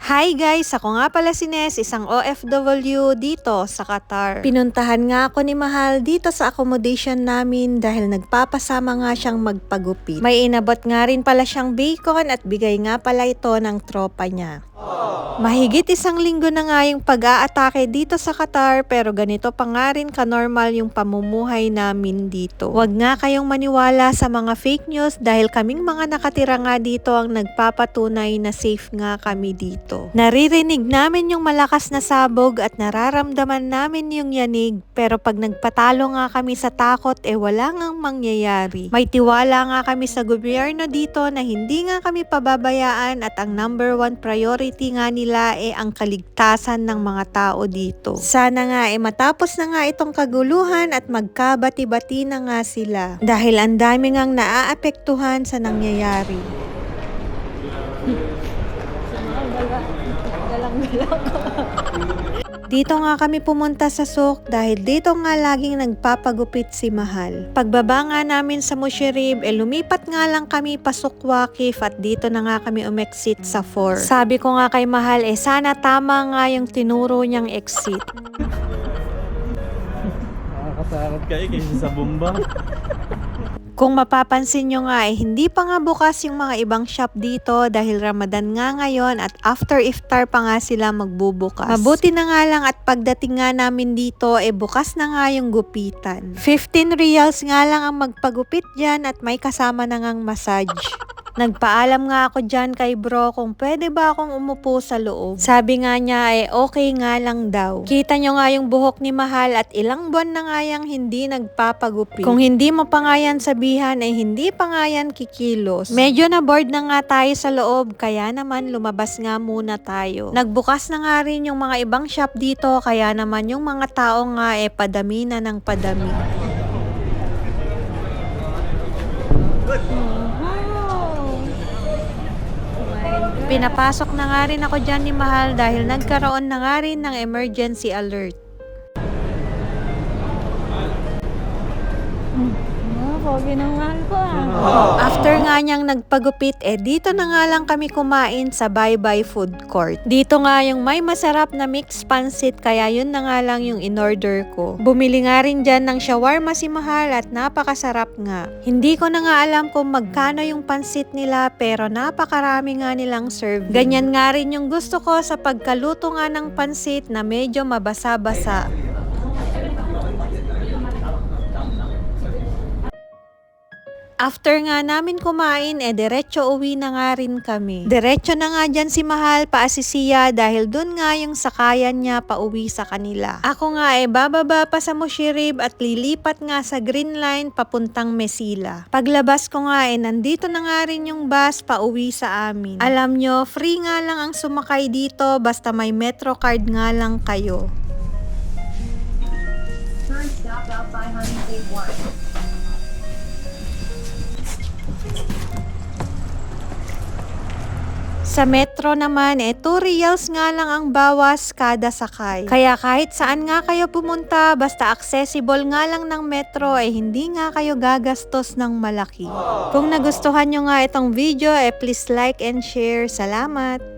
Hi guys! Ako nga pala si Nes, isang OFW dito sa Qatar. Pinuntahan nga ako ni Mahal dito sa accommodation namin dahil nagpapasama nga siyang magpagupit. May inabot nga rin pala siyang bacon at bigay nga pala ito ng tropa niya. Mahigit isang linggo na nga yung pag-aatake dito sa Qatar pero ganito pa nga rin ka-normal yung pamumuhay namin dito. Huwag nga kayong maniwala sa mga fake news dahil kaming mga nakatira nga dito ang nagpapatunay na safe nga kami dito. Naririnig namin yung malakas na sabog at nararamdaman namin yung yanig pero pag nagpatalo nga kami sa takot wala ngang mangyayari. May tiwala nga kami sa gobyerno dito na hindi nga kami pababayaan at ang number 1 priority nga nila ang kaligtasan ng mga tao dito. Sana nga matapos na nga itong kaguluhan at magkabati-bati na nga sila dahil ang dami ngang naaapektuhan sa nangyayari. Dito nga kami pumunta sa souk dahil dito nga laging nagpapagupit si Mahal. Pagbaba nga namin sa Mushirib, lumipat nga lang kami pasok Waqif at dito na nga kami umexit sa 4. Sabi ko nga kay Mahal, sana tama nga yung tinuro niyang exit. Nakakatakot kayo kaysa sa bomba. Kung mapapansin nyo nga hindi pa nga bukas yung mga ibang shop dito dahil Ramadan nga ngayon at after iftar pa nga sila magbubukas. Mabuti na nga lang at pagdating nga namin dito bukas na nga yung gupitan. 15 riyals nga lang ang magpagupit dyan at may kasama na ngang massage. Nagpaalam nga ako dyan kay bro kung pwede ba akong umupo sa loob. Sabi nga niya okay nga lang daw. Kita nyo nga yung buhok ni Mahal at ilang buwan na nga yang hindi nagpapagupit. Kung hindi mo pa nga yan sabihan hindi pa nga yan kikilos. Medyo na bored na nga tayo sa loob kaya naman lumabas nga muna tayo. Nagbukas na nga rin yung mga ibang shop dito kaya naman yung mga tao nga padami na ng padami. Pinapasok na nga rin ako dyan ni Mahal dahil nagkaroon na nga rin ng emergency alert. After nga niyang nagpagupit dito na nga lang kami kumain sa Bye-Bye Food Court. Dito nga yung may masarap na mixed pansit kaya yun na nga lang yung in-order ko. Bumili nga rin dyan ng shawarma si Mahal at napakasarap nga. Hindi ko na nga alam kung magkano yung pansit nila pero napakarami nga nilang serve. Ganyan nga rin yung gusto ko sa pagkaluto nga ng pansit na medyo mabasa-basa. After nga namin kumain, diretso uwi na nga rin kami. Diretso na nga dyan si Mahal paasisiya dahil dun nga yung sakayan niya pauwi sa kanila. Ako nga bababa pa sa Mushirib at lilipat nga sa Green Line papuntang Mesila. Paglabas ko nga nandito na nga rin yung bus pauwi sa amin. Alam nyo, free nga lang ang sumakay dito basta may Metro card nga lang kayo. First stop out by Honey 81. Sa metro naman 2 riyals nga lang ang bawas kada sakay. Kaya kahit saan nga kayo pumunta, basta accessible nga lang ng metro hindi nga kayo gagastos ng malaki. Kung nagustuhan nyo nga itong video please like and share. Salamat!